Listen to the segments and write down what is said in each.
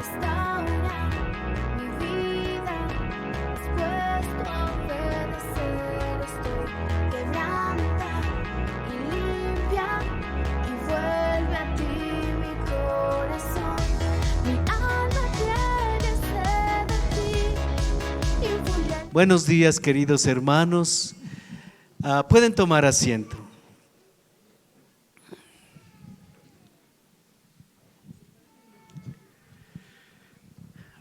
restaura mi vida. Dispuesto a obedecer, estoy quebranta y limpia, y vuelve a ti mi corazón. Mi alma tiene sed de ti y voy a... Buenos días, queridos hermanos. Pueden tomar asiento.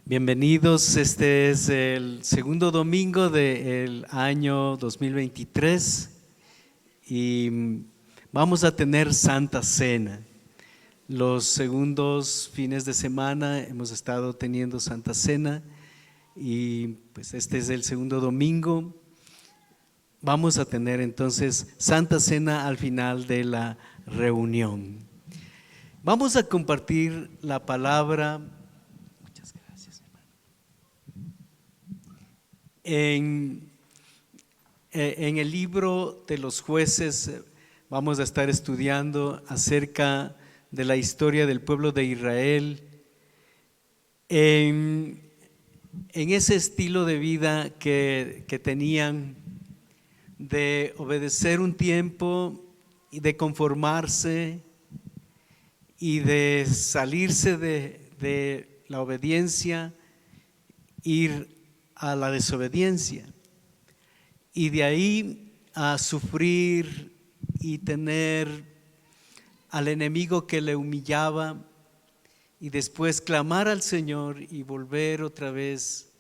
Bienvenidos, este es el segundo domingo del año 2023 y vamos a tener Santa Cena. Los segundos fines de semana hemos estado teniendo Santa Cena y pues este es el segundo domingo. Vamos a tener entonces Santa Cena al final de la reunión. Vamos a compartir la palabra. Muchas gracias, hermano. En el libro de los Jueces vamos a estar estudiando acerca de la historia del pueblo de Israel en ese estilo de vida que tenían, de obedecer un tiempo y de conformarse y de salirse de la obediencia, ir a la desobediencia y de ahí a sufrir y tener al enemigo que le humillaba y después clamar al Señor y volver otra vez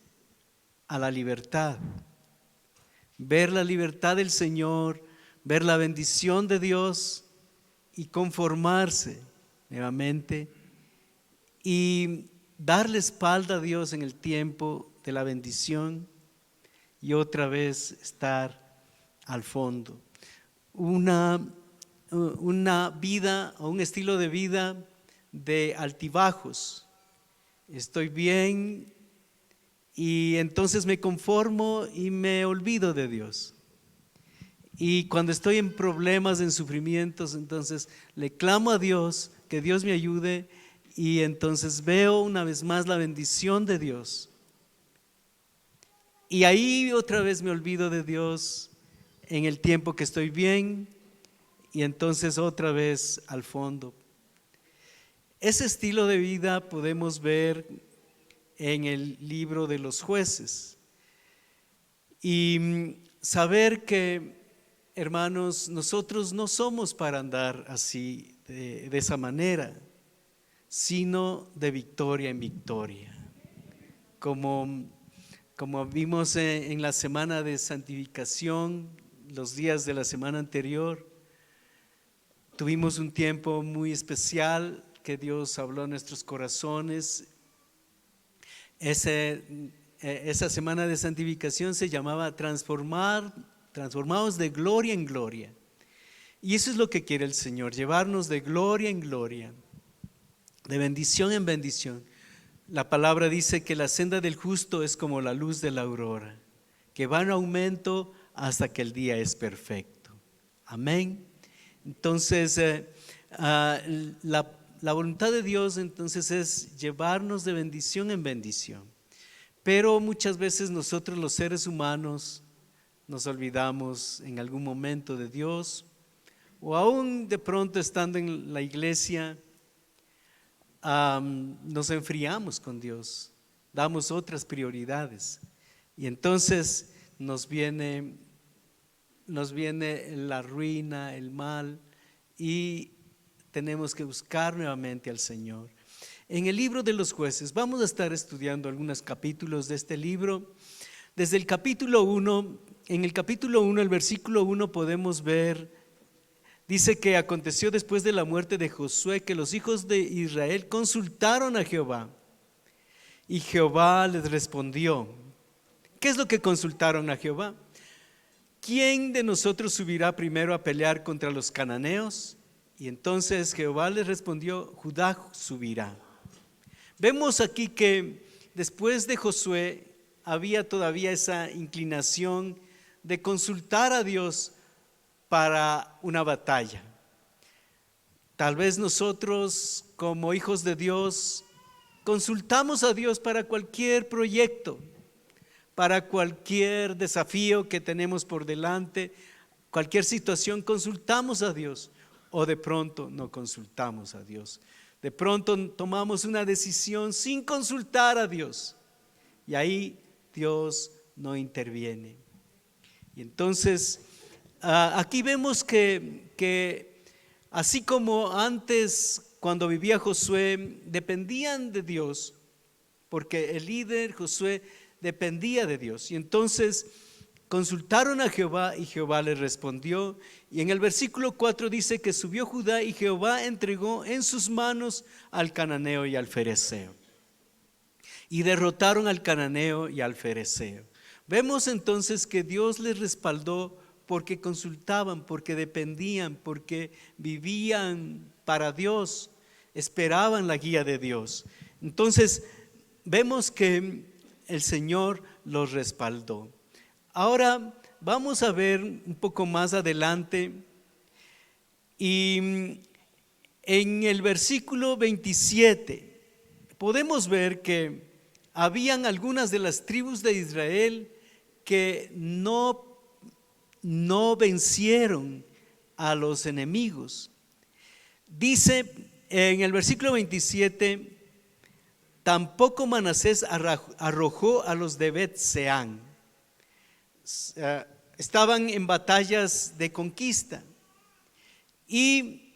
a la libertad. Ver la libertad del Señor, ver la bendición de Dios y conformarse nuevamente y darle espalda a Dios en el tiempo de la bendición y otra vez estar al fondo. Una vida o un estilo de vida de altibajos. Estoy bien y entonces me conformo y me olvido de Dios. Y cuando estoy en problemas, en sufrimientos, entonces le clamo a Dios, que Dios me ayude, y entonces veo una vez más la bendición de Dios. Y ahí otra vez me olvido de Dios en el tiempo que estoy bien, y entonces otra vez al fondo. Ese estilo de vida podemos ver en el libro de los Jueces y saber que, hermanos, nosotros no somos para andar así, de esa manera, sino de victoria en victoria. Como vimos en la semana de santificación, los días de la semana anterior, tuvimos un tiempo muy especial que Dios habló a nuestros corazones. Esa semana de santificación se llamaba transformados de gloria en gloria. Y eso es lo que quiere el Señor, llevarnos de gloria en gloria, de bendición en bendición. La palabra dice que la senda del justo es como la luz de la aurora, que va en aumento hasta que el día es perfecto. Amén. Entonces, la voluntad de Dios entonces es llevarnos de bendición en bendición. Pero muchas veces nosotros los seres humanos nos olvidamos en algún momento de Dios, o aún de pronto estando en la iglesia nos enfriamos con Dios, damos otras prioridades y entonces nos viene la ruina, el mal, y tenemos que buscar nuevamente al Señor. En el libro de los Jueces vamos a estar estudiando algunos capítulos de este libro. Desde el capítulo 1, en el capítulo 1, el versículo 1 podemos ver, dice que aconteció después de la muerte de Josué que los hijos de Israel consultaron a Jehová y Jehová les respondió. ¿Qué es lo que consultaron a Jehová? ¿Quién de nosotros subirá primero a pelear contra los cananeos? Y entonces Jehová les respondió, Judá subirá. Vemos aquí que después de Josué había todavía esa inclinación de consultar a Dios para una batalla. Tal vez nosotros como hijos de Dios consultamos a Dios para cualquier proyecto, para cualquier desafío que tenemos por delante, cualquier situación, consultamos a Dios, o de pronto no consultamos a Dios. De pronto tomamos una decisión sin consultar a Dios y ahí Dios no interviene. Y entonces aquí vemos que así como antes, cuando vivía Josué, dependían de Dios, porque el líder Josué dependía de Dios. Y entonces consultaron a Jehová y Jehová les respondió. Y en el versículo 4 dice que subió Judá y Jehová entregó en sus manos al cananeo y al fereceo. Y derrotaron al cananeo y al fereceo. Vemos entonces que Dios les respaldó porque consultaban, porque dependían, porque vivían para Dios, esperaban la guía de Dios. Entonces vemos que el Señor los respaldó. Ahora vamos a ver un poco más adelante y en el versículo 27 podemos ver que habían algunas de las tribus de Israel que no vencieron a los enemigos. Dice en el versículo 27, tampoco Manasés arrojó a los de Bet-Seán. Estaban en batallas de conquista y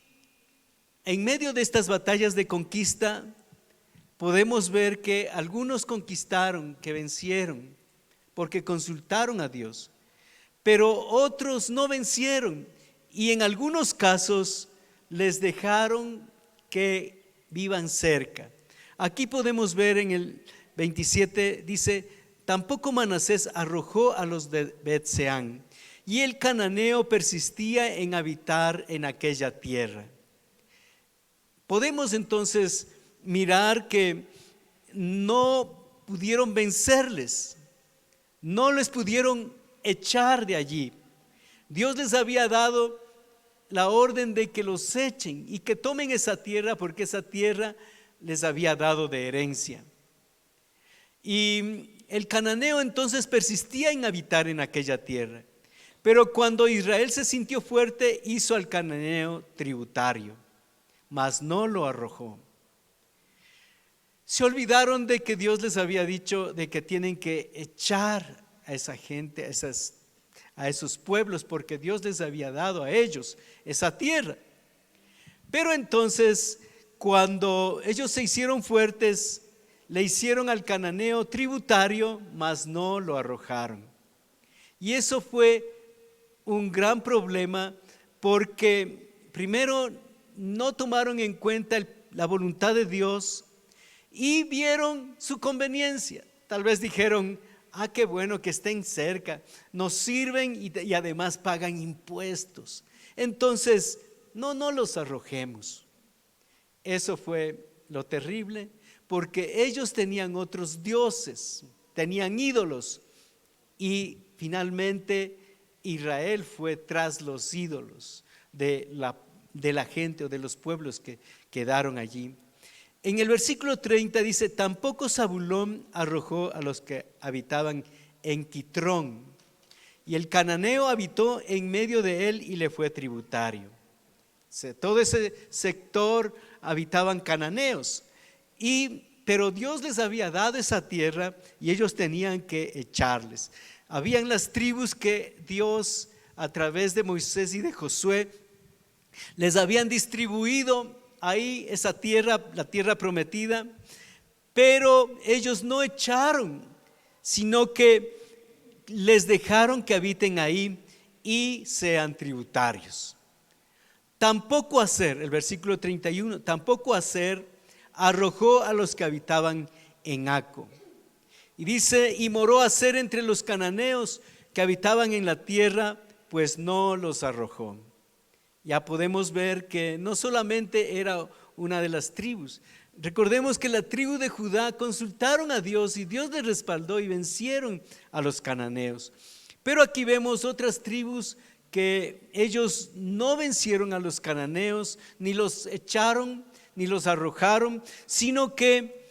en medio de estas batallas de conquista podemos ver que algunos conquistaron, que vencieron porque consultaron a Dios, pero otros no vencieron y en algunos casos les dejaron que vivan cerca. Aquí podemos ver en el 27, dice, tampoco Manasés arrojó a los de Bet-Seán, y el cananeo persistía en habitar en aquella tierra. Podemos entonces mirar que no pudieron vencerles, no les pudieron echar de allí. Dios les había dado la orden de que los echen y que tomen esa tierra, porque esa tierra les había dado de herencia. Y el cananeo entonces persistía en habitar en aquella tierra. Pero cuando Israel se sintió fuerte, hizo al cananeo tributario, mas no lo arrojó. Se olvidaron de que Dios les había dicho de que tienen que echar a esa gente, a esos pueblos, porque Dios les había dado a ellos esa tierra. Pero entonces, cuando ellos se hicieron fuertes, le hicieron al cananeo tributario, mas no lo arrojaron. Y eso fue un gran problema, porque primero no tomaron en cuenta la voluntad de Dios y vieron su conveniencia. Tal vez dijeron, qué bueno que estén cerca, nos sirven y además pagan impuestos. Entonces, no los arrojemos. Eso fue lo terrible, porque ellos tenían otros dioses, tenían ídolos, y finalmente Israel fue tras los ídolos de la gente o de los pueblos que quedaron allí. En el versículo 30 dice, tampoco Zabulón arrojó a los que habitaban en Quitrón, y el cananeo habitó en medio de él y le fue tributario. Todo ese sector habitaban cananeos, pero Dios les había dado esa tierra y ellos tenían que echarles. Habían las tribus que Dios, a través de Moisés y de Josué, les habían distribuido ahí esa tierra, la tierra prometida, pero ellos no echaron, sino que les dejaron que habiten ahí y sean tributarios. Tampoco Aser, el versículo 31, tampoco Aser arrojó a los que habitaban en Aco. Y dice, y moró Aser entre los cananeos que habitaban en la tierra, pues no los arrojó. Ya podemos ver que no solamente era una de las tribus. Recordemos que la tribu de Judá consultaron a Dios y Dios les respaldó y vencieron a los cananeos. Pero aquí vemos otras tribus que ellos no vencieron a los cananeos, ni los echaron, ni los arrojaron, sino que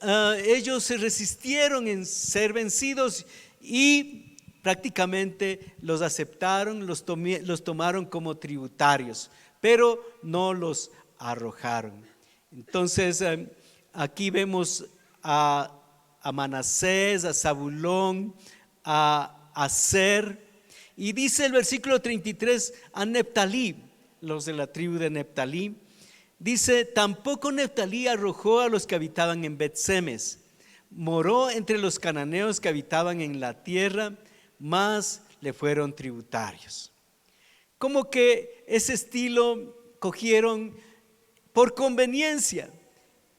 ellos se resistieron en ser vencidos y prácticamente los aceptaron, los tomaron como tributarios, pero no los arrojaron. Entonces aquí vemos a Manasés, a Zabulón, a Aser, y dice el versículo 33 a Neftalí, los de la tribu de Neftalí. Dice: tampoco Neftalí arrojó a los que habitaban en Bet-Semes, moró entre los cananeos que habitaban en la tierra, mas le fueron tributarios. Como que ese estilo cogieron por conveniencia,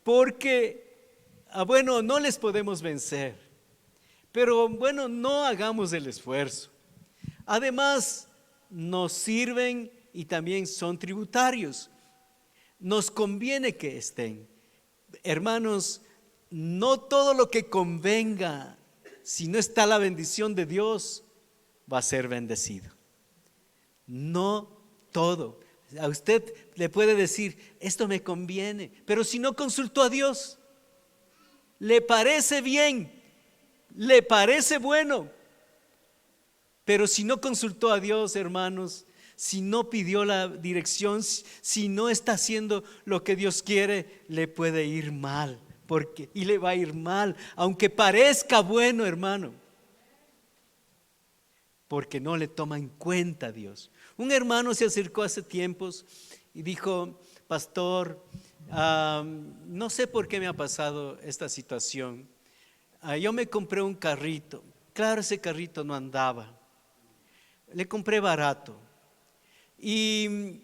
porque bueno, no les podemos vencer, pero bueno, no hagamos el esfuerzo. Además, nos sirven y también son tributarios. Nos conviene que estén. Hermanos, no todo lo que convenga, si no está la bendición de Dios, va a ser bendecido. No todo. A usted le puede decir: esto me conviene, pero si no consultó a Dios, le parece bien, le parece bueno, pero si no consultó a Dios, hermanos, si no pidió la dirección, si no está haciendo lo que Dios quiere, le puede ir mal, y le va a ir mal, aunque parezca bueno, hermano, porque no le toma en cuenta a Dios. Un hermano se acercó hace tiempos y dijo: pastor, no sé por qué me ha pasado esta situación. Yo me compré un carrito, claro, ese carrito no andaba, le compré barato. Y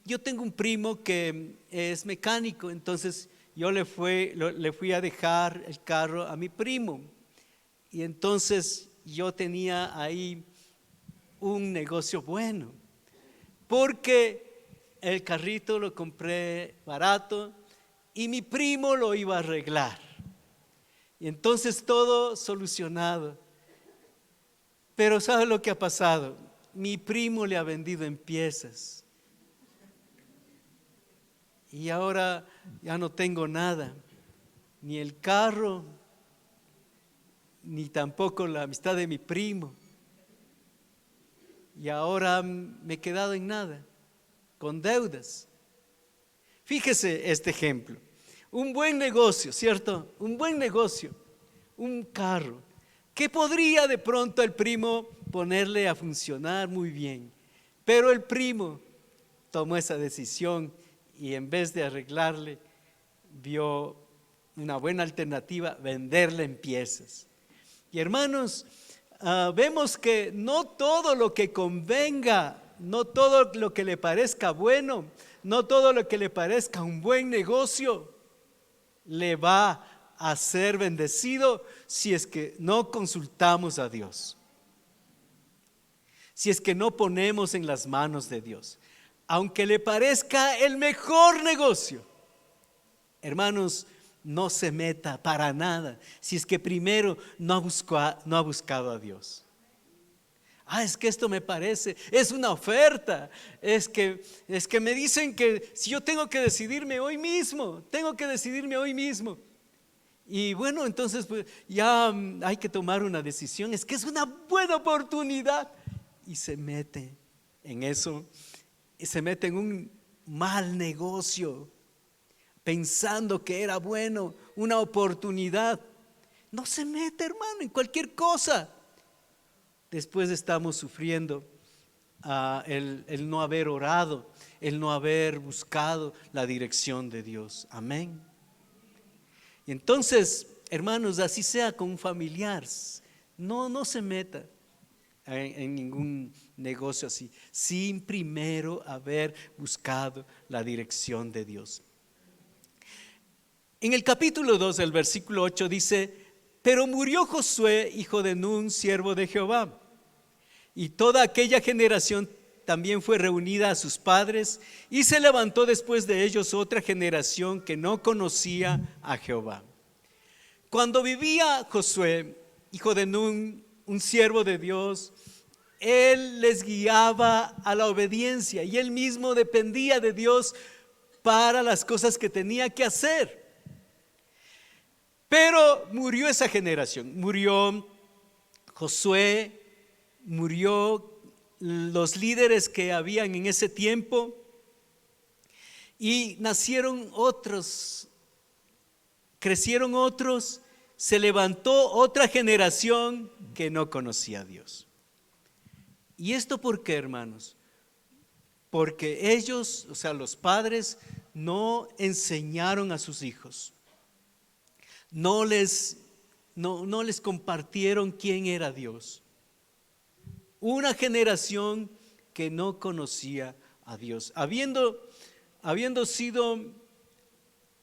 yo tengo un primo que es mecánico, entonces yo le fui a dejar el carro a mi primo, y entonces yo tenía ahí un negocio bueno, porque el carrito lo compré barato y mi primo lo iba a arreglar, y entonces todo solucionado. Pero ¿sabe lo que ha pasado? Mi primo le ha vendido en piezas y ahora ya no tengo nada, ni el carro, ni tampoco la amistad de mi primo, y ahora me he quedado en nada, con deudas. Fíjese este ejemplo: un buen negocio, ¿cierto? Un buen negocio, un carro que podría de pronto el primo ponerle a funcionar muy bien, pero el primo tomó esa decisión y en vez de arreglarle, vio una buena alternativa: venderle en piezas. Y hermanos, vemos que no todo lo que convenga, no todo lo que le parezca bueno, no todo lo que le parezca un buen negocio le va a ser bendecido si es que no consultamos a Dios, si es que no ponemos en las manos de Dios. Aunque le parezca el mejor negocio, hermanos, no se meta para nada si es que primero no ha buscado a Dios. Es que esto me parece, es una oferta, es que me dicen que si yo tengo que decidirme hoy mismo, y bueno, entonces pues, ya hay que tomar una decisión, es que es una buena oportunidad, y se mete en eso, y se mete en un mal negocio, pensando que era bueno, una oportunidad. No se mete, hermano, en cualquier cosa. Después estamos sufriendo el no haber orado, el no haber buscado la dirección de Dios. Amén. Y entonces, hermanos, así sea con un familiar, no se meta en ningún negocio así, sin primero haber buscado la dirección de Dios. En el capítulo 2, el versículo 8 dice: pero murió Josué, hijo de Nun, siervo de Jehová, y toda aquella generación también fue reunida a sus padres, y se levantó después de ellos otra generación que no conocía a Jehová. Cuando vivía Josué, hijo de Nun, un siervo de Dios, él les guiaba a la obediencia y él mismo dependía de Dios para las cosas que tenía que hacer. Pero murió esa generación, murió Josué, murió los líderes que habían en ese tiempo y nacieron otros, crecieron otros, se levantó otra generación que no conocía a Dios. ¿Y esto por qué, hermanos? Porque ellos, o sea, los padres, no enseñaron a sus hijos, no les compartieron quién era Dios. Una generación que no conocía a Dios, habiendo sido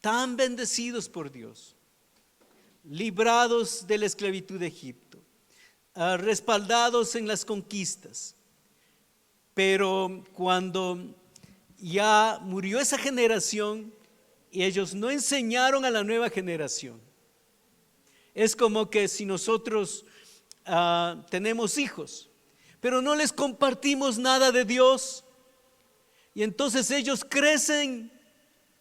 tan bendecidos por Dios, librados de la esclavitud de Egipto, respaldados en las conquistas. Pero cuando ya murió esa generación, ellos no enseñaron a la nueva generación. Es como que si nosotros tenemos hijos, pero no les compartimos nada de Dios, y entonces ellos crecen,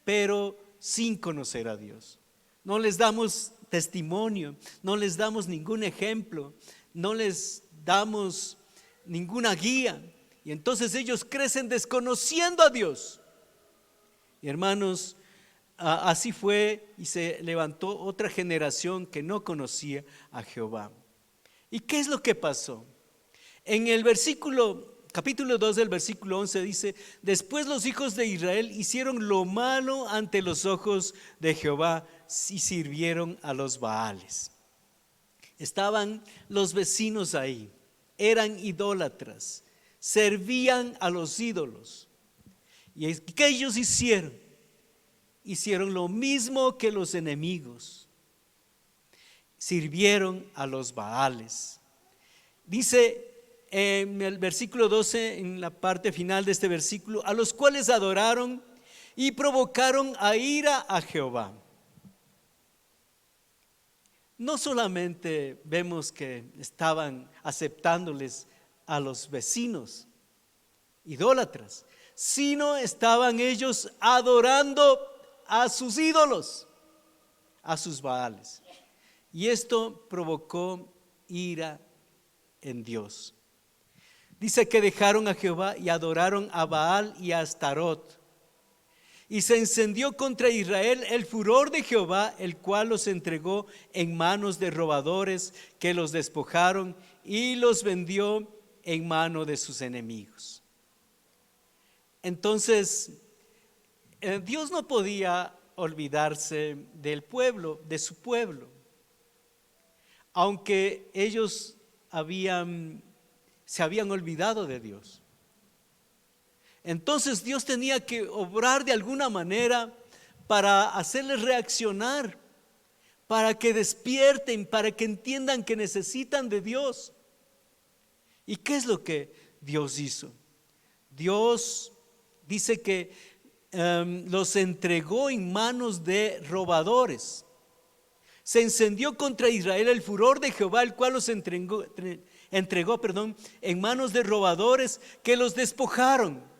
pero sin conocer a Dios. No les damos testimonio, no les damos ningún ejemplo, no les damos ninguna guía, y entonces ellos crecen desconociendo a Dios. Y hermanos, así fue, y se levantó otra generación que no conocía a Jehová. ¿Y qué es lo que pasó? En el capítulo 2 del versículo 11 dice: después los hijos de Israel hicieron lo malo ante los ojos de Jehová y sirvieron a los Baales. Estaban los vecinos ahí, eran idólatras, servían a los ídolos. ¿Y qué ellos hicieron? Hicieron lo mismo que los enemigos, sirvieron a los Baales. Dice en el versículo 12, en la parte final de este versículo: a los cuales adoraron y provocaron a ira a Jehová. No solamente vemos que estaban aceptándoles a los vecinos idólatras, sino estaban ellos adorando a sus ídolos, a sus Baales. Y esto provocó ira en Dios. Dice que dejaron a Jehová y adoraron a Baal y a Astarot. Y se encendió contra Israel el furor de Jehová, el cual los entregó en manos de robadores que los despojaron y los vendió en mano de sus enemigos. Entonces, Dios no podía olvidarse del pueblo, de su pueblo, aunque ellos se habían olvidado de Dios. Entonces Dios tenía que obrar de alguna manera para hacerles reaccionar, para que despierten, para que entiendan que necesitan de Dios. ¿Y qué es lo que Dios hizo? Dios dice que los entregó en manos de robadores. Se encendió contra Israel el furor de Jehová, el cual los entregó en manos de robadores que los despojaron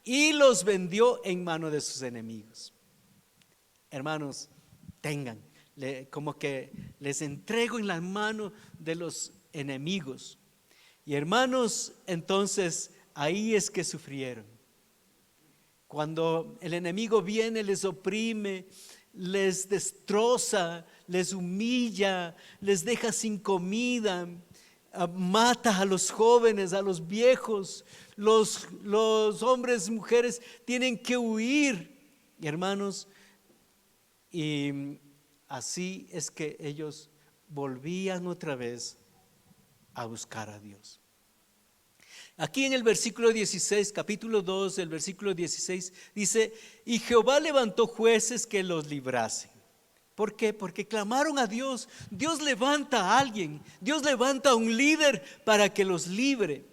y los vendió en mano de sus enemigos. Hermanos, como que les entrego en las manos de los enemigos. Y hermanos, entonces ahí es que sufrieron. Cuando el enemigo viene, les oprime, les destroza, les humilla, les deja sin comida, mata a los jóvenes, a los viejos, los hombres y mujeres tienen que huir. Y hermanos, y así es que ellos volvían otra vez a buscar a Dios. Aquí en el versículo 16, capítulo 2, el versículo 16 dice: y Jehová levantó jueces que los librasen. ¿Por qué? Porque clamaron a Dios. Dios levanta a alguien, Dios levanta a un líder para que los libre.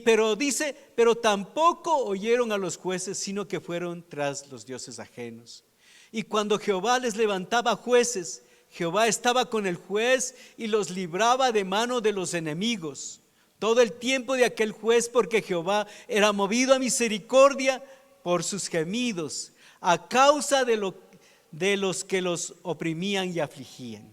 Pero dice: pero tampoco oyeron a los jueces, sino que fueron tras los dioses ajenos. Y cuando Jehová les levantaba jueces, Jehová estaba con el juez y los libraba de mano de los enemigos todo el tiempo de aquel juez, porque Jehová era movido a misericordia por sus gemidos, a causa de de los que los oprimían y afligían.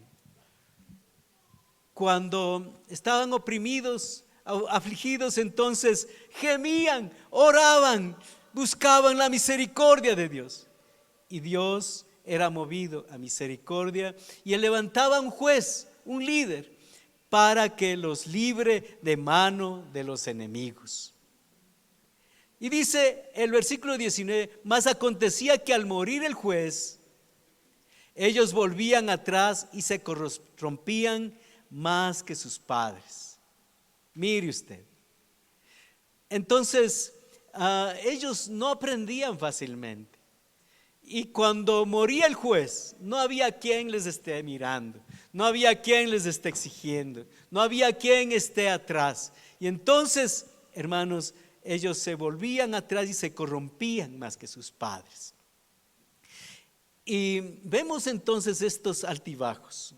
Cuando estaban oprimidos, afligidos, entonces gemían, oraban, buscaban la misericordia de Dios. Y Dios era movido a misericordia y él levantaba un juez, un líder, para que los libre de mano de los enemigos. Y dice el versículo 19: mas acontecía que al morir el juez, ellos volvían atrás y se corrompían más que sus padres. Mire usted. Entonces, ellos no aprendían fácilmente. Y cuando moría el juez, no había quien les esté mirando, no había quien les esté exigiendo, no había quien esté atrás. Y entonces, hermanos, ellos se volvían atrás y se corrompían más que sus padres. Y vemos entonces estos altibajos.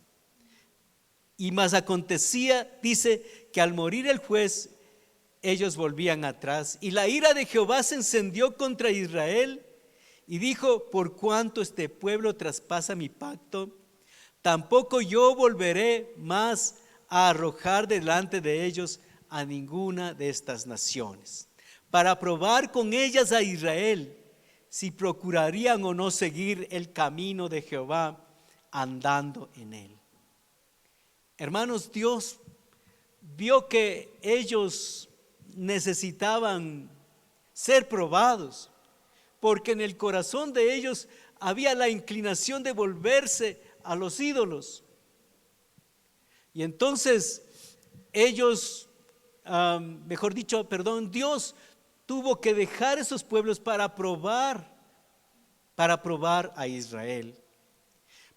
Y más acontecía, dice, que al morir el juez, ellos volvían atrás. Y la ira de Jehová se encendió contra Israel y dijo: por cuanto este pueblo traspasa mi pacto, tampoco yo volveré más a arrojar delante de ellos a ninguna de estas naciones, para probar con ellas a Israel si procurarían o no seguir el camino de Jehová andando en él. Hermanos, Dios vio que ellos necesitaban ser probados, porque en el corazón de ellos había la inclinación de volverse a los ídolos. Y entonces ellos, Dios tuvo que dejar esos pueblos para probar a Israel,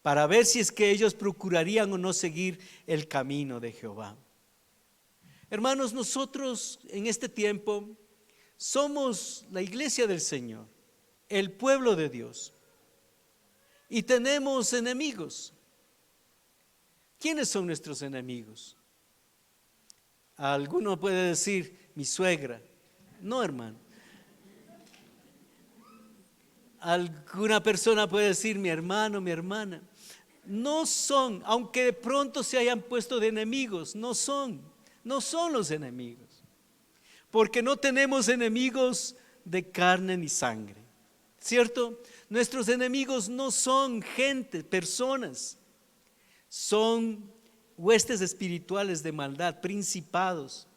para ver si es que ellos procurarían o no seguir el camino de Jehová. Hermanos, nosotros en este tiempo somos la iglesia del Señor, el pueblo de Dios, y tenemos enemigos. ¿Quiénes son nuestros enemigos? Alguno puede decir: mi suegra. No, hermano. Alguna persona puede decir: mi hermano, mi hermana. No son, aunque de pronto se hayan puesto de enemigos, no son los enemigos, porque no tenemos enemigos de carne ni sangre, ¿cierto? Nuestros enemigos no son gente, personas, son huestes espirituales de maldad, principados,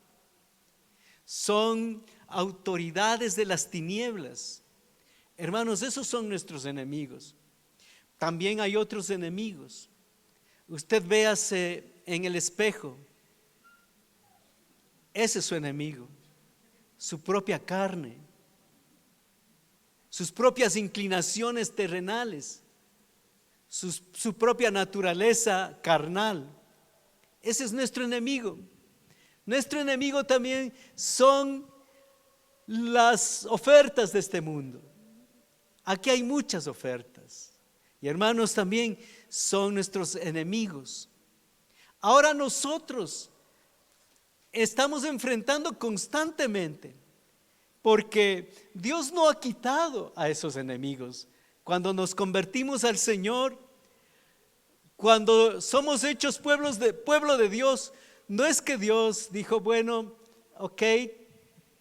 son autoridades de las tinieblas. Hermanos, esos son nuestros enemigos. También hay otros enemigos. Usted véase en el espejo. Ese es su enemigo, su propia carne, sus propias inclinaciones terrenales, su propia naturaleza carnal. Ese es nuestro enemigo. Nuestro enemigo también son las ofertas de este mundo. Aquí hay muchas ofertas. Y hermanos, también son nuestros enemigos. Ahora nosotros estamos enfrentando constantemente, porque Dios no ha quitado a esos enemigos. Cuando nos convertimos al Señor, cuando somos hechos pueblo de Dios, no es que Dios dijo: bueno, ok,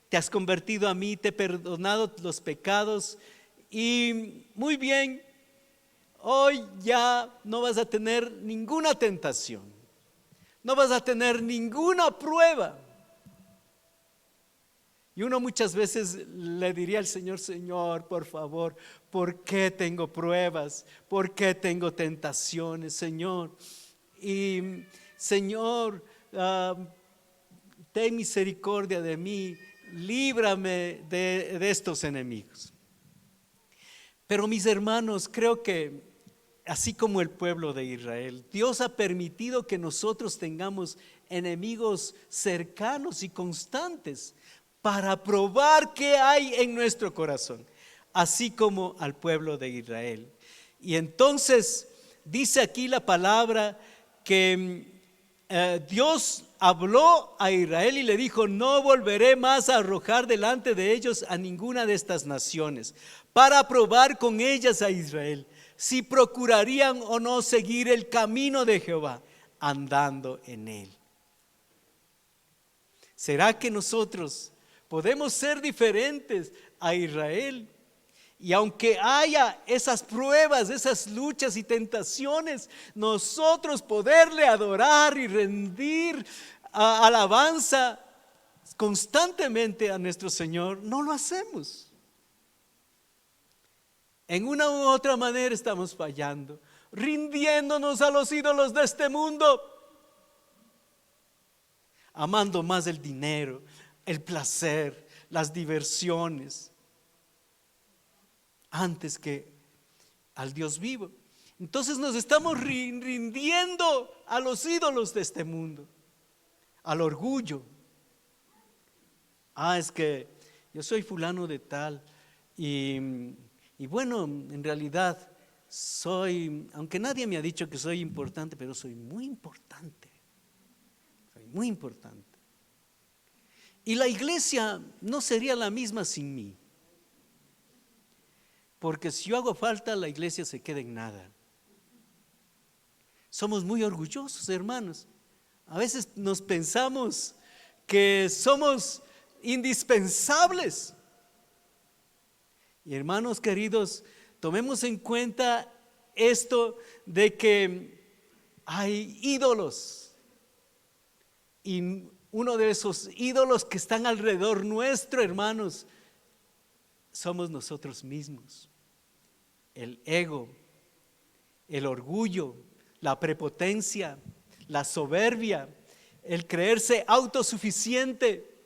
te has convertido a mí, te he perdonado los pecados y muy bien, hoy ya no vas a tener ninguna tentación, no vas a tener ninguna prueba. Y uno muchas veces le diría al Señor: Señor, por favor, ¿por qué tengo pruebas? ¿Por qué tengo tentaciones, Señor? Y Señor, ten misericordia de mí, líbrame de estos enemigos. Pero mis hermanos, creo que así como el pueblo de Israel, Dios ha permitido que nosotros tengamos enemigos cercanos y constantes para probar qué hay en nuestro corazón, así como al pueblo de Israel. Y entonces dice aquí la palabra que Dios habló a Israel y le dijo: no volveré más a arrojar delante de ellos a ninguna de estas naciones, para probar con ellas a Israel si procurarían o no seguir el camino de Jehová, andando en él. ¿Será que nosotros podemos ser diferentes a Israel? Y aunque haya esas pruebas, esas luchas y tentaciones, nosotros poderle adorar y rendir alabanza constantemente a nuestro Señor, no lo hacemos. En una u otra manera estamos fallando, rindiéndonos a los ídolos de este mundo, amando más el dinero, el placer, las diversiones, antes que al Dios vivo. Entonces nos estamos rindiendo a los ídolos de este mundo, al orgullo. Es que yo soy fulano de tal y bueno, en realidad soy, aunque nadie me ha dicho que soy importante, pero soy muy importante. Soy muy importante. Y la iglesia no sería la misma sin mí. Porque si yo hago falta, la iglesia se queda en nada. Somos muy orgullosos, hermanos. A veces nos pensamos que somos indispensables. Y hermanos queridos, tomemos en cuenta esto de que hay ídolos. Y uno de esos ídolos que están alrededor nuestro, hermanos, somos nosotros mismos. El ego, el orgullo, la prepotencia, la soberbia, el creerse autosuficiente.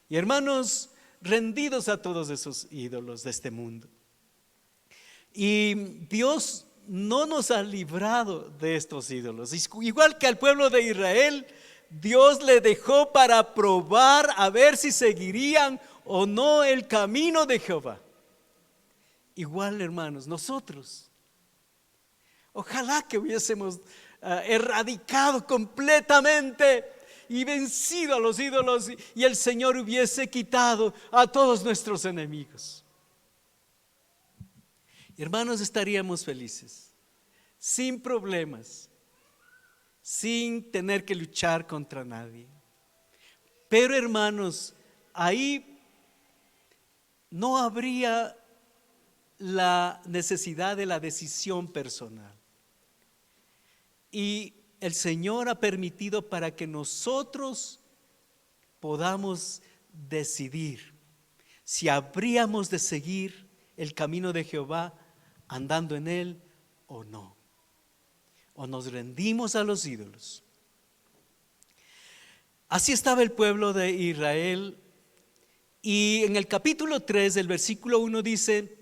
Y hermanos, rendidos a todos esos ídolos de este mundo. Y Dios no nos ha librado de estos ídolos. Igual que al pueblo de Israel, Dios le dejó para probar a ver si seguirían o no el camino de Jehová. Igual, hermanos, nosotros, ojalá que hubiésemos erradicado completamente y vencido a los ídolos y el Señor hubiese quitado a todos nuestros enemigos. Hermanos, estaríamos felices, sin problemas, sin tener que luchar contra nadie. Pero hermanos, ahí no habría la necesidad de la decisión personal. Y el Señor ha permitido para que nosotros podamos decidir si habríamos de seguir el camino de Jehová andando en él o no, o nos rendimos a los ídolos. Así estaba el pueblo de Israel. Y en el capítulo 3 del versículo 1 dice: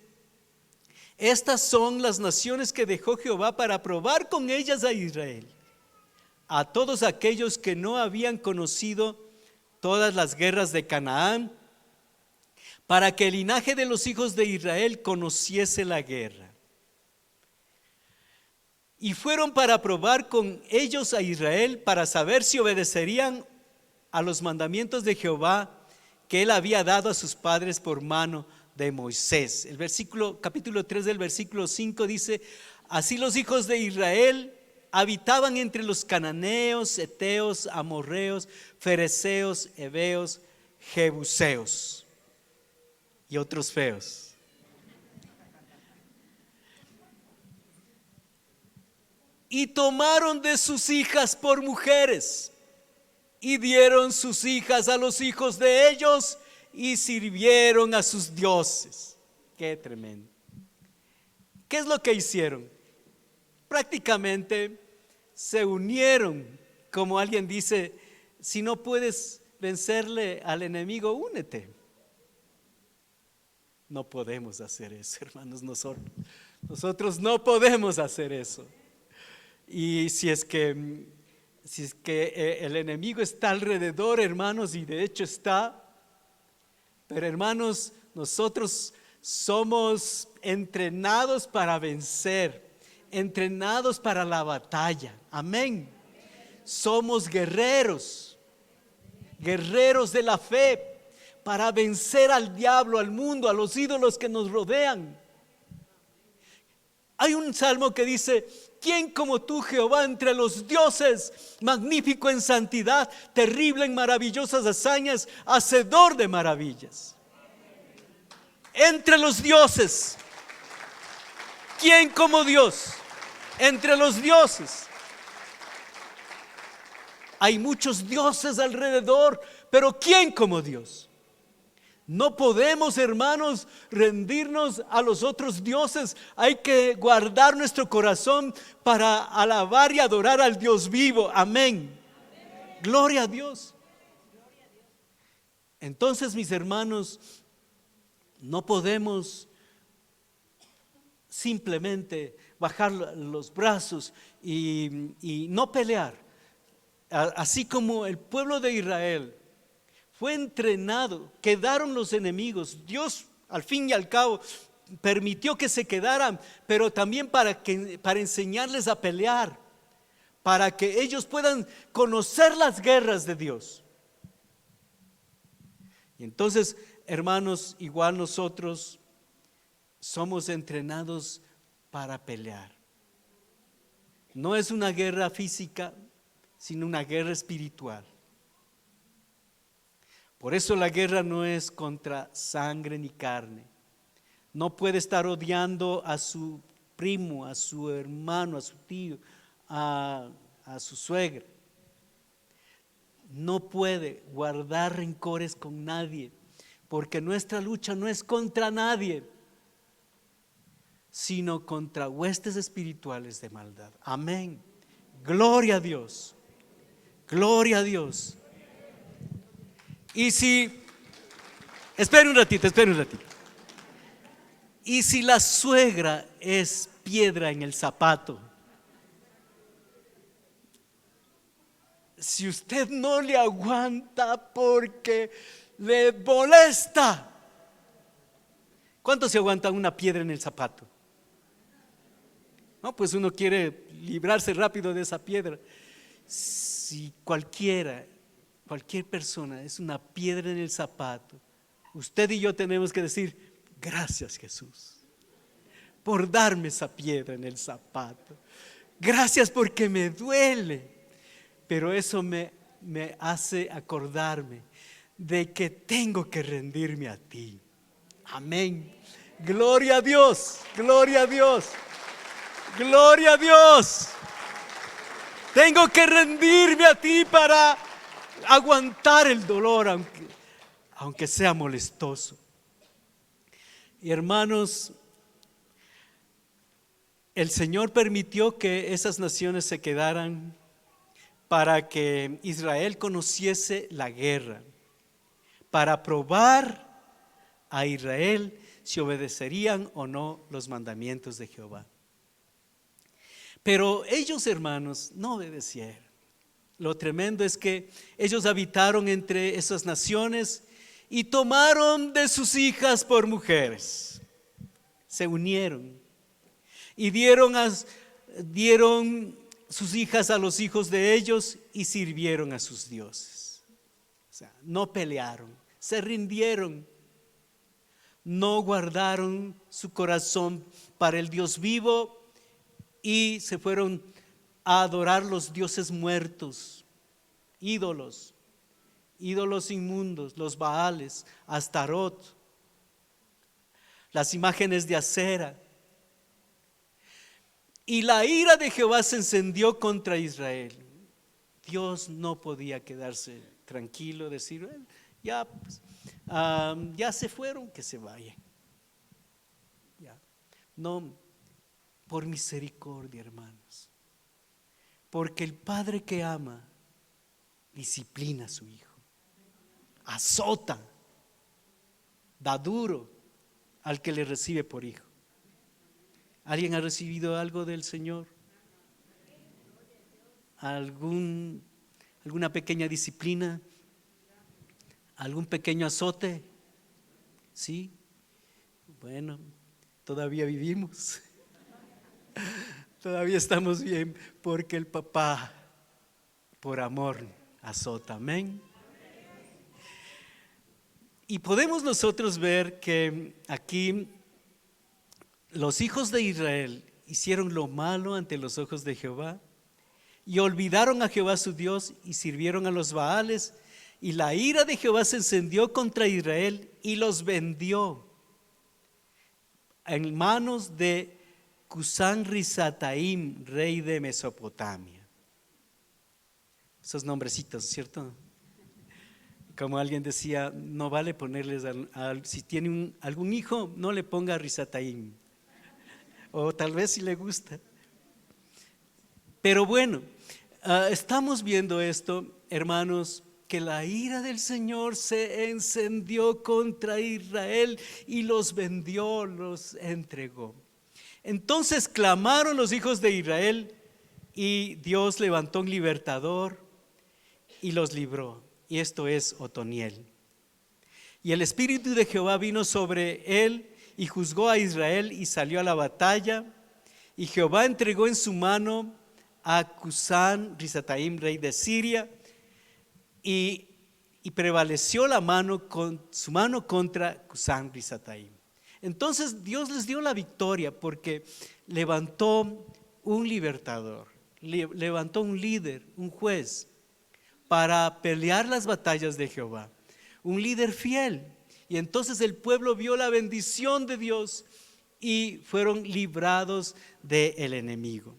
estas son las naciones que dejó Jehová para probar con ellas a Israel, a todos aquellos que no habían conocido todas las guerras de Canaán, para que el linaje de los hijos de Israel conociese la guerra. Y fueron para probar con ellos a Israel, para saber si obedecerían a los mandamientos de Jehová que él había dado a sus padres por mano de Moisés. El capítulo 3 del versículo 5 dice: así los hijos de Israel habitaban entre los cananeos, heteos, amorreos, fereceos, heveos, jebuseos y otros feos. Y tomaron de sus hijas por mujeres, y dieron sus hijas a los hijos de ellos, y sirvieron a sus dioses. Qué tremendo. ¿Qué es lo que hicieron? Prácticamente se unieron. Como alguien dice, si no puedes vencerle al enemigo, únete. No podemos hacer eso, hermanos. Nosotros no podemos hacer eso. Y si es que el enemigo está alrededor, hermanos, y de hecho está, pero hermanos, nosotros somos entrenados para vencer, entrenados para la batalla. Amén. Somos guerreros de la fe, para vencer al diablo, al mundo, a los ídolos que nos rodean. Hay un salmo que dice: ¿quién como tú, Jehová, entre los dioses? Magnífico en santidad, terrible en maravillosas hazañas, hacedor de maravillas. Entre los dioses, ¿quién como Dios? Entre los dioses. Hay muchos dioses alrededor, pero ¿quién como Dios? No podemos, hermanos, rendirnos a los otros dioses. Hay que guardar nuestro corazón para alabar y adorar al Dios vivo. Amén. Gloria a Dios. Entonces, mis hermanos, no podemos simplemente bajar los brazos y no pelear. Así como el pueblo de Israel fue entrenado, quedaron los enemigos. Dios, al fin y al cabo, permitió que se quedaran, pero también para enseñarles a pelear, para que ellos puedan conocer las guerras de Dios. Y entonces, hermanos, igual nosotros somos entrenados para pelear. No es una guerra física, sino una guerra espiritual. Por eso la guerra no es contra sangre ni carne. No puede estar odiando a su primo, a su hermano, a su tío, a su suegra. No puede guardar rencores con nadie, porque nuestra lucha no es contra nadie, sino contra huestes espirituales de maldad. Amén. Gloria a Dios. Gloria a Dios. Y si, esperen un ratito. Y si la suegra es piedra en el zapato, si usted no le aguanta porque le molesta, ¿cuánto se aguanta una piedra en el zapato? No, pues uno quiere librarse rápido de esa piedra. Si cualquier persona es una piedra en el zapato, usted y yo tenemos que decir: gracias, Jesús, por darme esa piedra en el zapato. Gracias porque me duele, pero eso me hace acordarme de que tengo que rendirme a ti. Amén. Gloria a Dios, gloria a Dios, gloria a Dios. Tengo que rendirme a ti para aguantar el dolor, aunque sea molestoso. Y hermanos, el Señor permitió que esas naciones se quedaran para que Israel conociese la guerra, para probar a Israel si obedecerían o no los mandamientos de Jehová. Pero ellos, hermanos, no obedecieron. Lo tremendo es que ellos habitaron entre esas naciones y tomaron de sus hijas por mujeres. Se unieron y dieron sus hijas a los hijos de ellos y sirvieron a sus dioses. O sea, no pelearon, se rindieron, no guardaron su corazón para el Dios vivo y se fueron a adorar los dioses muertos, ídolos inmundos, los Baales, Astarot, las imágenes de Acera. Y la ira de Jehová se encendió contra Israel. Dios no podía quedarse tranquilo, decir: ya se fueron, que se vayan. Ya. No, por misericordia, hermanos, porque el padre que ama disciplina a su hijo, azota, da duro al que le recibe por hijo. ¿Alguien ha recibido algo del Señor? ¿Alguna pequeña disciplina? ¿Algún pequeño azote? ¿Sí? Bueno, todavía vivimos. Todavía estamos bien, porque el papá, por amor, azota. Amén. Y podemos nosotros ver que aquí los hijos de Israel hicieron lo malo ante los ojos de Jehová y olvidaron a Jehová su Dios y sirvieron a los Baales, y la ira de Jehová se encendió contra Israel y los vendió en manos de Cusán Risataim, rey de Mesopotamia. Esos nombrecitos, ¿cierto? Como alguien decía, no vale ponerles, si tiene algún hijo, no le ponga Risataim. O tal vez si le gusta. Pero bueno, estamos viendo esto, hermanos, que la ira del Señor se encendió contra Israel y los vendió, los entregó. Entonces clamaron los hijos de Israel y Dios levantó un libertador y los libró. Y esto es Otoniel. Y el Espíritu de Jehová vino sobre él y juzgó a Israel y salió a la batalla. Y Jehová entregó en su mano a Cusán Risataim, rey de Siria, y prevaleció su mano contra Cusán Risataim. Entonces Dios les dio la victoria porque levantó un libertador, levantó un líder, un juez, para pelear las batallas de Jehová, un líder fiel. Y entonces el pueblo vio la bendición de Dios y fueron librados del enemigo.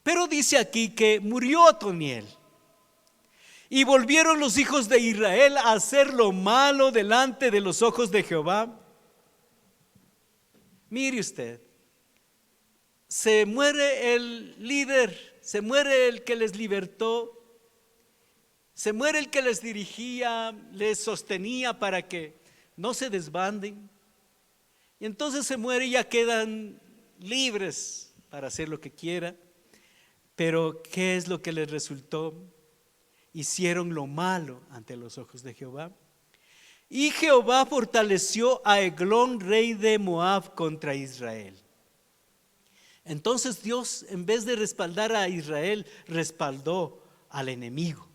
Pero dice aquí que murió Otoniel y volvieron los hijos de Israel a hacer lo malo delante de los ojos de Jehová. Mire usted, se muere el líder, se muere el que les libertó, se muere el que les dirigía, les sostenía para que no se desbanden. Y entonces se muere y ya quedan libres para hacer lo que quieran. Pero ¿qué es lo que les resultó? Hicieron lo malo ante los ojos de Jehová. Y Jehová fortaleció a Eglón, rey de Moab, contra Israel. Entonces Dios, en vez de respaldar a Israel, respaldó al enemigo.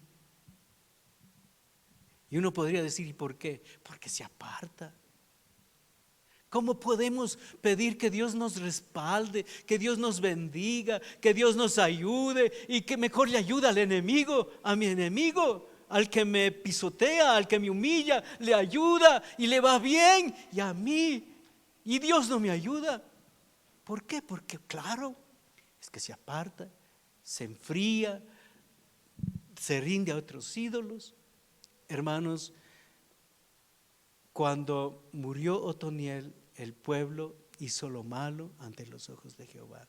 Y uno podría decir, ¿y por qué? Porque se aparta. ¿Cómo podemos pedir que Dios nos respalde, que Dios nos bendiga, que Dios nos ayude y que mejor le ayude al enemigo, a mi enemigo, al que me pisotea, al que me humilla, le ayuda y le va bien, y a mí, y Dios no me ayuda? ¿Por qué? Porque claro, es que se aparta, se enfría, se rinde a otros ídolos. Hermanos, cuando murió Otoniel, el pueblo hizo lo malo ante los ojos de Jehová.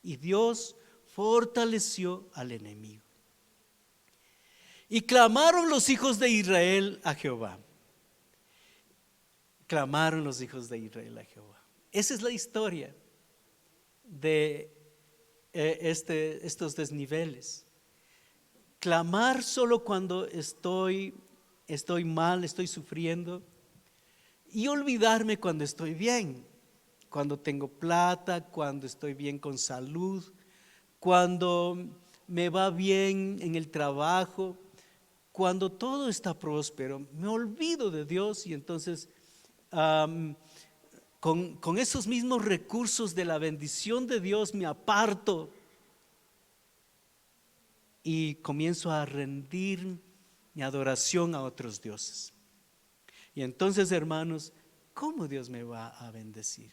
Y Dios fortaleció al enemigo. Y clamaron los hijos de Israel a Jehová. Clamaron los hijos de Israel a Jehová. Esa es la historia de estos desniveles. Clamar solo cuando estoy mal, estoy sufriendo, y olvidarme cuando estoy bien, cuando tengo plata, cuando estoy bien con salud, cuando me va bien en el trabajo, cuando todo está próspero. Me olvido de Dios y entonces con esos mismos recursos de la bendición de Dios me aparto y comienzo a rendir mi adoración a otros dioses. Y entonces, hermanos, ¿cómo Dios me va a bendecir?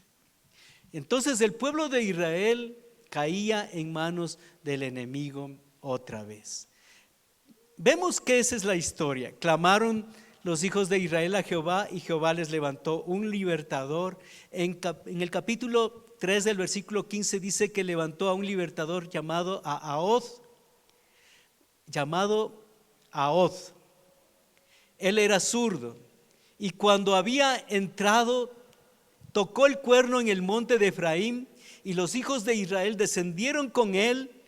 Entonces el pueblo de Israel caía en manos del enemigo otra vez. Vemos que esa es la historia. Clamaron los hijos de Israel a Jehová y Jehová les levantó un libertador. En el capítulo 3 del versículo 15 dice que levantó a un libertador llamado Ahod. Él era zurdo. Y cuando había entrado, tocó el cuerno en el monte de Efraín, y los hijos de Israel descendieron con él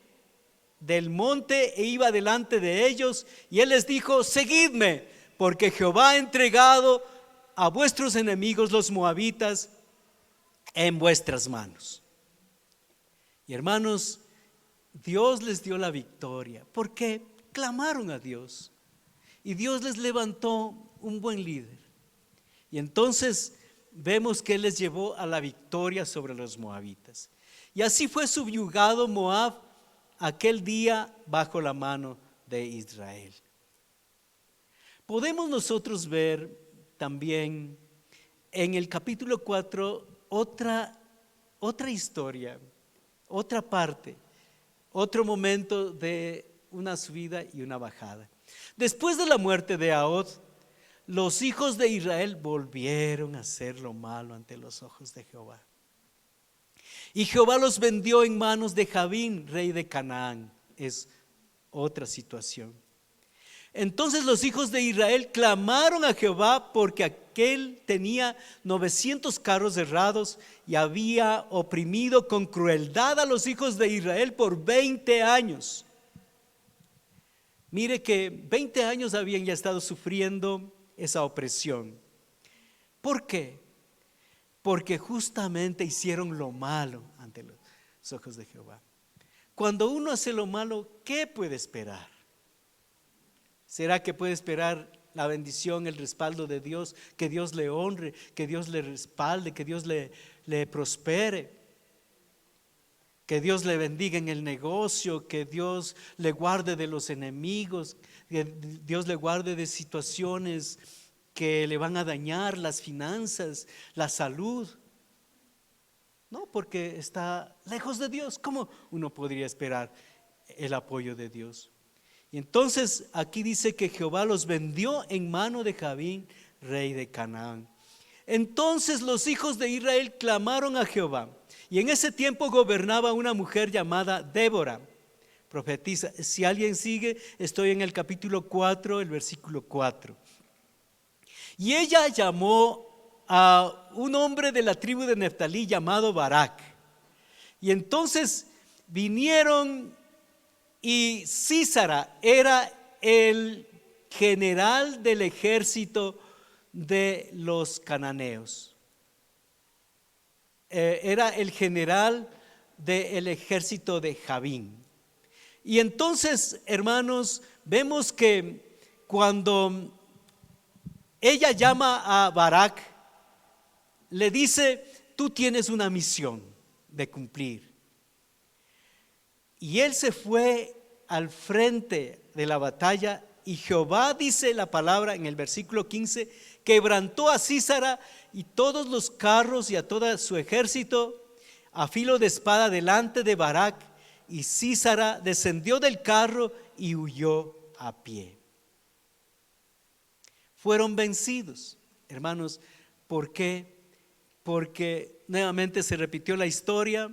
del monte e iba delante de ellos, y él les dijo: seguidme, porque Jehová ha entregado a vuestros enemigos los moabitas en vuestras manos. Y hermanos, Dios les dio la victoria porque clamaron a Dios, y Dios les levantó un buen líder. Y entonces vemos que Él les llevó a la victoria sobre los moabitas. Y así fue subyugado Moab aquel día bajo la mano de Israel. Podemos nosotros ver también en el capítulo 4 otra historia, otra parte, otro momento de una subida y una bajada. Después de la muerte de Ahod, los hijos de Israel volvieron a hacer lo malo ante los ojos de Jehová. Y Jehová los vendió en manos de Jabín, rey de Canaán. Es otra situación. Entonces los hijos de Israel clamaron a Jehová porque aquel tenía 900 carros herrados y había oprimido con crueldad a los hijos de Israel por 20 años. Mire que 20 años habían ya estado sufriendo esa opresión. ¿Por qué? Porque justamente hicieron lo malo ante los ojos de Jehová. Cuando uno hace lo malo, ¿qué puede esperar? ¿Será que puede esperar la bendición, el respaldo de Dios? Que Dios le honre, que Dios le respalde, que Dios le prospere, que Dios le bendiga en el negocio, que Dios le guarde de los enemigos, que Dios le guarde de situaciones que le van a dañar las finanzas, la salud. No, porque está lejos de Dios. ¿Cómo uno podría esperar el apoyo de Dios? Y entonces aquí dice que Jehová los vendió en mano de Jabín, rey de Canaán. Entonces los hijos de Israel clamaron a Jehová. Y en ese tiempo gobernaba una mujer llamada Débora, profetisa. Si alguien sigue, estoy en el capítulo 4, el versículo 4. Y ella llamó a un hombre de la tribu de Neftalí llamado Barak. Y entonces vinieron, y Sísara era el general del ejército de los cananeos. Era el general del ejército de Jabín. Y entonces, hermanos, vemos que cuando ella llama a Barak, le dice: tú tienes una misión de cumplir. Y él se fue al frente de la batalla, y Jehová, dice la palabra en el versículo 15, quebrantó a Sísara y todos los carros y a todo su ejército a filo de espada delante de Barak, y Sísara descendió del carro y huyó a pie. Fueron vencidos, hermanos. ¿Por qué? Porque nuevamente se repitió la historia.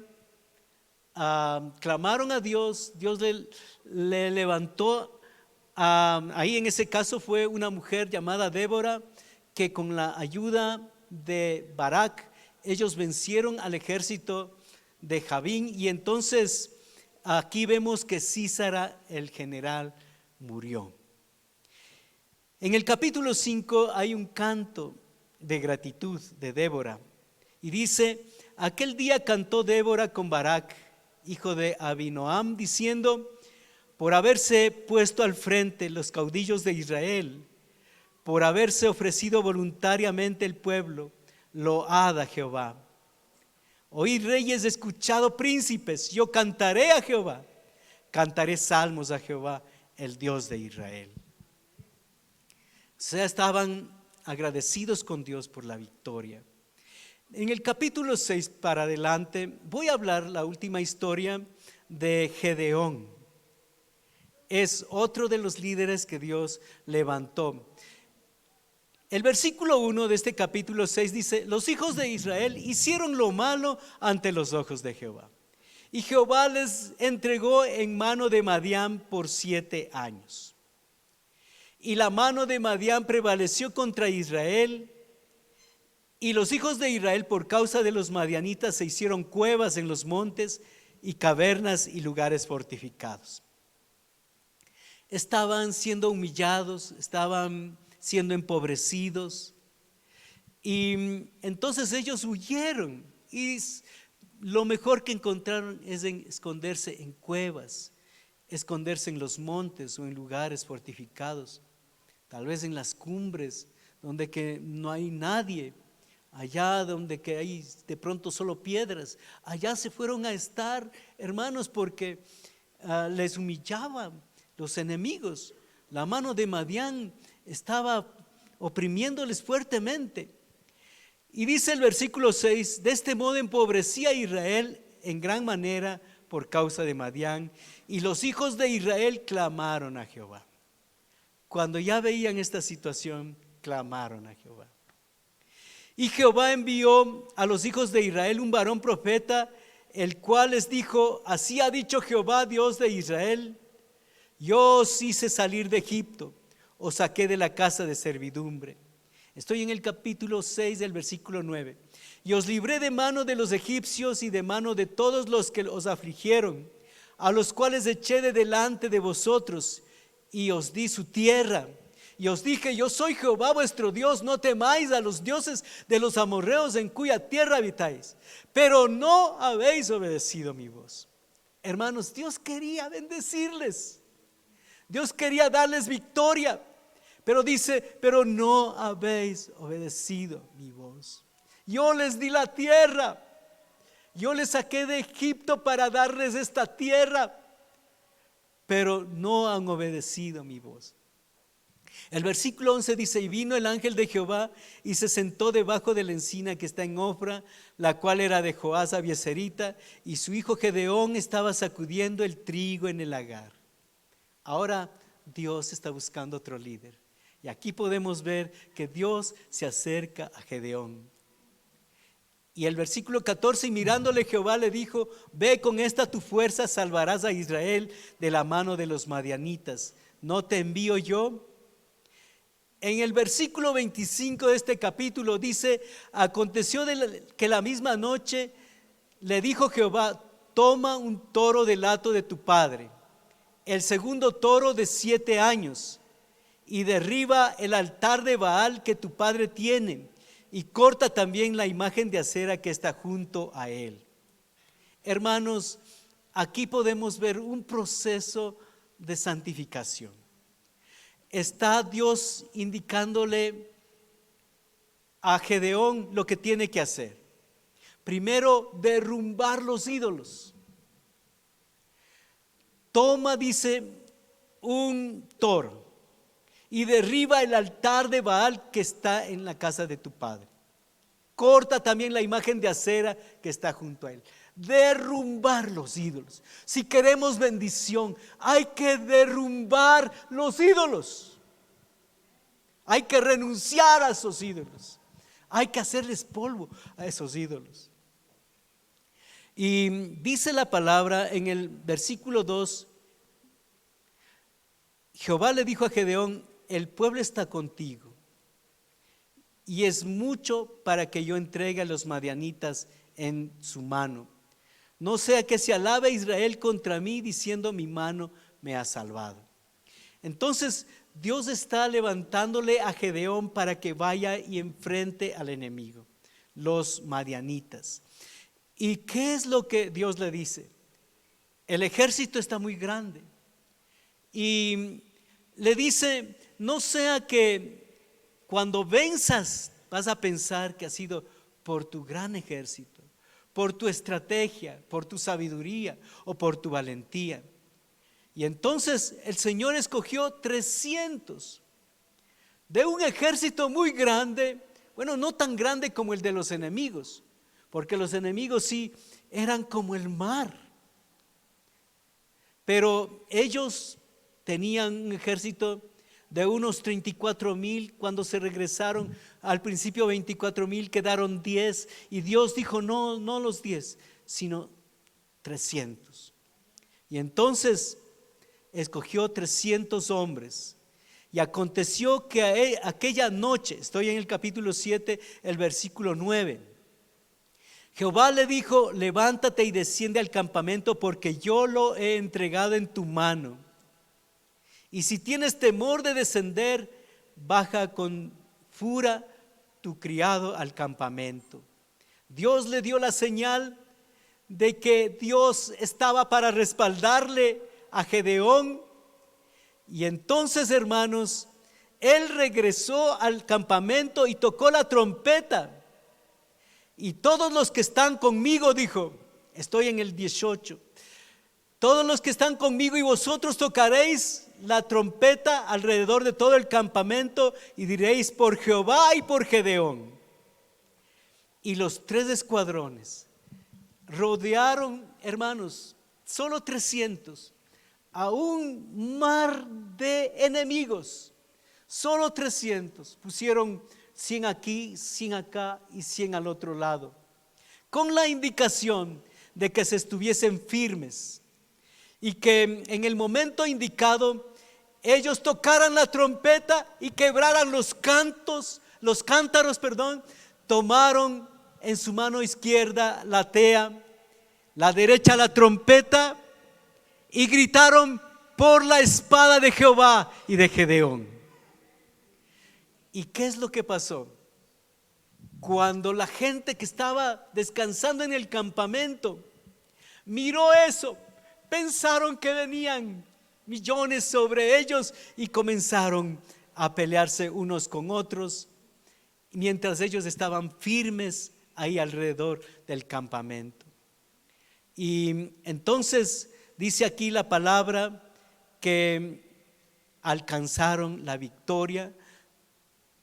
Clamaron a Dios, Dios le levantó. Ahí en ese caso fue una mujer llamada Débora, que con la ayuda de Barak ellos vencieron al ejército de Jabín. Y entonces aquí vemos que Sísara, el general, murió. En el capítulo 5 hay un canto de gratitud de Débora, y dice: aquel día cantó Débora con Barak, hijo de Abinoam, diciendo: por haberse puesto al frente los caudillos de Israel, por haberse ofrecido voluntariamente el pueblo, load a Jehová. Oíd reyes, escuchado príncipes, yo cantaré a Jehová, cantaré salmos a Jehová, el Dios de Israel. O sea, estaban agradecidos con Dios por la victoria. En el capítulo 6 para adelante voy a hablar la última historia de Gedeón. Es otro de los líderes que Dios levantó. El versículo 1 de este capítulo 6 dice: los hijos de Israel hicieron lo malo ante los ojos de Jehová, y Jehová les entregó en mano de Madián por 7 años. Y la mano de Madián prevaleció contra Israel, y los hijos de Israel, por causa de los madianitas, se hicieron cuevas en los montes y cavernas y lugares fortificados. Estaban siendo humillados, estaban siendo empobrecidos, y entonces ellos huyeron, y lo mejor que encontraron es esconderse en cuevas, esconderse en los montes o en lugares fortificados, tal vez en las cumbres donde que no hay nadie allá donde que hay de pronto solo piedras, allá se fueron a estar, hermanos, porque les humillaban los enemigos. La mano de Madián estaba oprimiéndoles fuertemente. Y dice el versículo 6, de este modo empobrecía a Israel en gran manera por causa de Madián, y los hijos de Israel clamaron a Jehová. Cuando ya veían esta situación, clamaron a Jehová. Y Jehová envió a los hijos de Israel un varón profeta, el cual les dijo: así ha dicho Jehová, Dios de Israel: yo os hice salir de Egipto, os saqué de la casa de servidumbre. Estoy en el capítulo 6 del versículo 9. Y os libré de mano de los egipcios y de mano de todos los que os afligieron, a los cuales eché de delante de vosotros, y os di su tierra. Y os dije: yo soy Jehová vuestro Dios, no temáis a los dioses de los amorreos en cuya tierra habitáis. Pero no habéis obedecido mi voz. Hermanos, Dios quería bendecirles, Dios quería darles victoria, pero dice: pero no habéis obedecido mi voz. Yo les di la tierra, yo les saqué de Egipto para darles esta tierra, pero no han obedecido mi voz. El versículo 11 dice: y vino el ángel de Jehová y se sentó debajo de la encina que está en Ofra, la cual era de Joás Abieserita, y su hijo Gedeón estaba sacudiendo el trigo en el lagar. Ahora Dios está buscando otro líder, y aquí podemos ver que Dios se acerca a Gedeón. Y el versículo 14: y mirándole Jehová le dijo: ve, con esta tu fuerza salvarás a Israel de la mano de los madianitas, ¿no te envío yo? En el versículo 25 de este capítulo dice: aconteció que la misma noche le dijo Jehová: toma un toro del hato de tu padre, el segundo toro de 7 años, y derriba el altar de Baal que tu padre tiene, y corta también la imagen de acera que está junto a él. Hermanos, aquí podemos ver un proceso de santificación. Está Dios indicándole a Gedeón lo que tiene que hacer. Primero, derrumbar los ídolos. Toma, dice, un toro y derriba el altar de Baal que está en la casa de tu padre. Corta también la imagen de acera que está junto a él. Derrumbar los ídolos. Si queremos bendición, hay que derrumbar los ídolos. Hay que renunciar a esos ídolos. Hay que hacerles polvo a esos ídolos. Y dice la palabra en el versículo 2: Jehová le dijo a Gedeón: el pueblo está contigo, y es mucho para que yo entregue a los madianitas en su mano. No sea que se alabe Israel contra mí, diciendo: mi mano me ha salvado. Entonces Dios está levantándole a Gedeón para que vaya y enfrente al enemigo, los madianitas. ¿Y qué es lo que Dios le dice? El ejército está muy grande, y le dice: no sea que cuando venzas vas a pensar que ha sido por tu gran ejército, por tu estrategia, por tu sabiduría o por tu valentía. Y entonces el Señor escogió 300 de un ejército muy grande. Bueno, no tan grande como el de los enemigos, porque los enemigos sí eran como el mar, pero ellos tenían un ejército de unos 34,000. Cuando se regresaron al principio 24,000, quedaron 10, y Dios dijo: no los 10, sino 300. Y entonces escogió 300 hombres. Y aconteció que aquella noche, estoy en el capítulo 7, el versículo 9, Jehová le dijo: levántate y desciende al campamento, porque yo lo he entregado en tu mano. Y si tienes temor de descender, baja con furia tu criado al campamento. Dios le dio la señal de que Dios estaba para respaldarle a Gedeón. Y entonces, hermanos, él regresó al campamento y tocó la trompeta. Y todos los que están conmigo, dijo, estoy en el 18, todos los que están conmigo y vosotros tocaréis la trompeta alrededor de todo el campamento y diréis por Jehová y por Gedeón. Y los 3 escuadrones rodearon, hermanos, solo 300, a un mar de enemigos. Solo 300, pusieron 100 aquí, 100 acá y 100 al otro lado, con la indicación de que se estuviesen firmes y que en el momento indicado ellos tocaran la trompeta y quebraran los cántaros, tomaron en su mano izquierda la tea, la derecha la trompeta y gritaron por la espada de Jehová y de Gedeón. ¿Y qué es lo que pasó? Cuando la gente que estaba descansando en el campamento miró eso, pensaron que venían millones sobre ellos y comenzaron a pelearse unos con otros, mientras ellos estaban firmes ahí alrededor del campamento. Y entonces dice aquí la palabra que alcanzaron la victoria.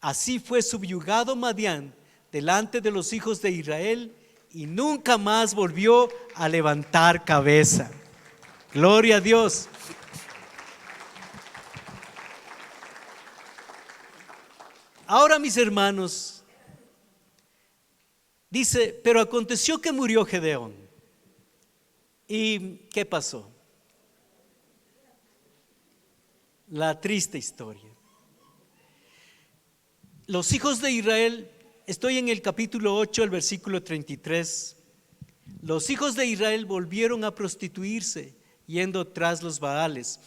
Así fue subyugado Madián delante de los hijos de Israel y nunca más volvió a levantar cabeza. Gloria a Dios. Ahora, mis hermanos, dice, pero aconteció que murió Gedeón. ¿Y qué pasó? La triste historia. Los hijos de Israel, estoy en el capítulo 8, el versículo 33. Los hijos de Israel volvieron a prostituirse yendo tras los Baales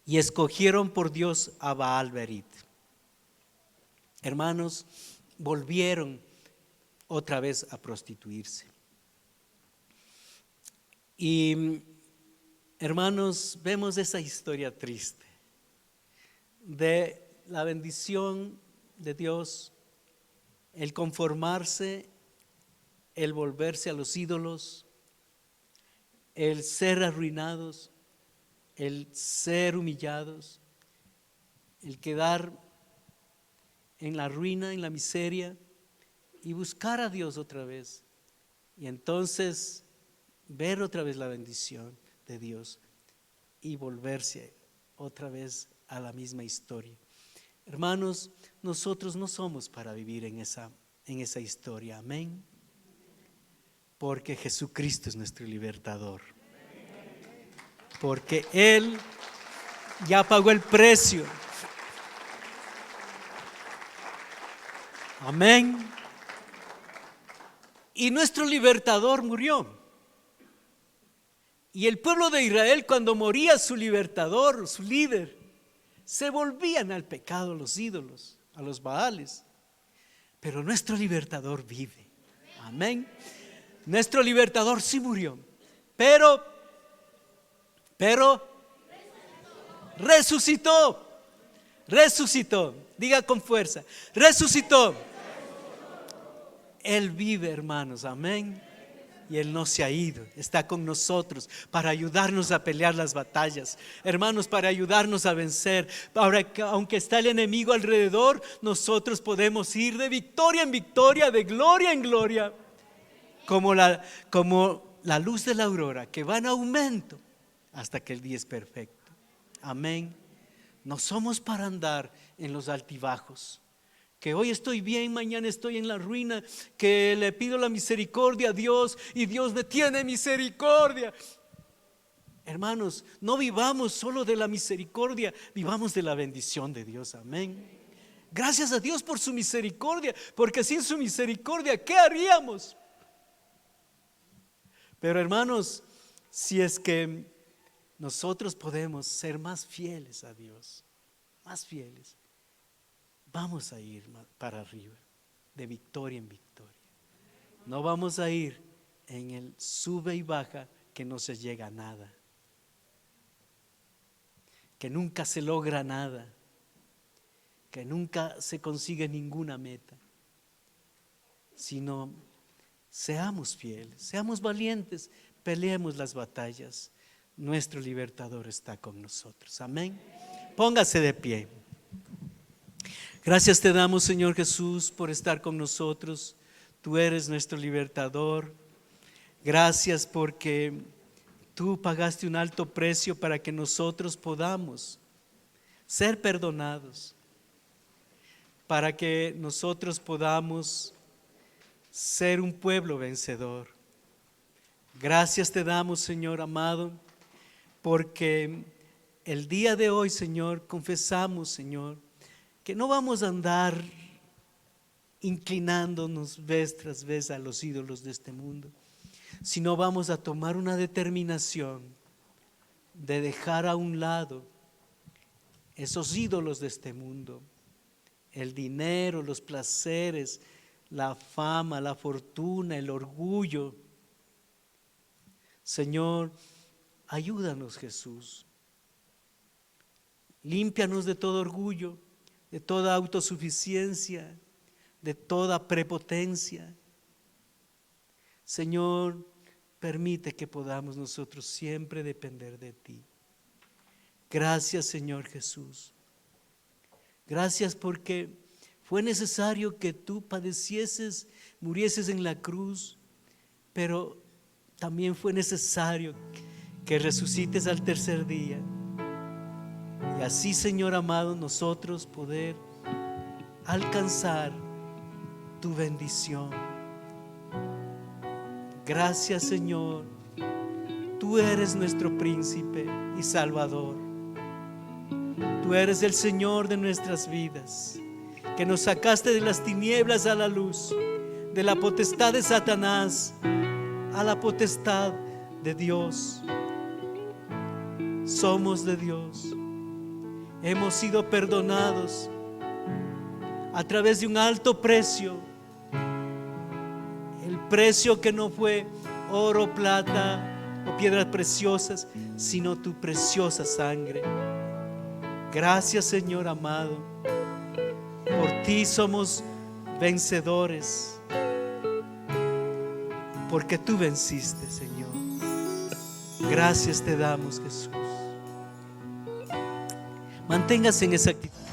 y escogieron por Dios a Baal-Berit. Hermanos, volvieron otra vez a prostituirse. Y hermanos, vemos esa historia triste de la bendición de Dios, el conformarse, el volverse a los ídolos, el ser arruinados, el ser humillados, el quedar en la ruina, en la miseria y buscar a Dios otra vez. Y entonces ver otra vez la bendición de Dios y volverse otra vez a la misma historia. Hermanos, nosotros no somos para vivir en esa historia, amén. Porque Jesucristo es nuestro libertador. Porque Él ya pagó el precio. Amén. Y nuestro libertador murió. Y el pueblo de Israel, cuando moría su libertador, su líder, se volvían al pecado, a los ídolos, a los Baales. Pero nuestro libertador vive. Amén. Nuestro libertador sí murió, pero resucitó. Diga con fuerza, resucitó. Él vive, hermanos, amén. Y Él no se ha ido, está con nosotros para ayudarnos a pelear las batallas, hermanos, para ayudarnos a vencer. Ahora, aunque está el enemigo alrededor, nosotros podemos ir de victoria en victoria, de gloria en gloria, como la luz de la aurora que va en aumento hasta que el día es perfecto. Amén. No somos para andar en los altibajos, que hoy estoy bien, mañana estoy en la ruina, que le pido la misericordia a Dios y Dios me tiene misericordia. Hermanos, no vivamos solo de la misericordia, vivamos de la bendición de Dios, amén. Gracias a Dios por su misericordia, porque sin su misericordia, ¿qué haríamos? Pero hermanos, si es que nosotros podemos ser más fieles a Dios, más fieles, vamos a ir para arriba, de victoria en victoria. No vamos a ir en el sube y baja que no se llega a nada, que nunca se logra nada, que nunca se consigue ninguna meta. sino seamos fieles, seamos valientes, peleemos las batallas. Nuestro libertador está con nosotros. Amén. Póngase de pie. Gracias te damos, Señor Jesús, por estar con nosotros. Tú eres nuestro libertador. Gracias porque tú pagaste un alto precio para que nosotros podamos ser perdonados, para que nosotros podamos ser un pueblo vencedor. Gracias te damos, Señor amado, porque el día de hoy, Señor, confesamos, Señor, que no vamos a andar inclinándonos vez tras vez a los ídolos de este mundo, sino vamos a tomar una determinación de dejar a un lado esos ídolos de este mundo, el dinero, los placeres, la fama, la fortuna, el orgullo. Señor, ayúdanos, Jesús. Límpianos de todo orgullo, de toda autosuficiencia, de toda prepotencia. Señor, permite que podamos nosotros siempre depender de ti. Gracias, Señor Jesús. Gracias porque fue necesario que tú padecieses, murieses en la cruz, pero también fue necesario que resucites al tercer día. Y así, Señor amado, nosotros poder alcanzar tu bendición. Gracias, Señor. Tú eres nuestro príncipe y salvador. Tú eres el Señor de nuestras vidas, que nos sacaste de las tinieblas a la luz, de la potestad de Satanás a la potestad de Dios. Somos de Dios. Hemos sido perdonados a través de un alto precio. El precio que no fue oro, plata o piedras preciosas, sino tu preciosa sangre. Gracias, Señor amado. Por ti somos vencedores, porque tú venciste, Señor. Gracias te damos, Jesús. Manténgase en esa actitud.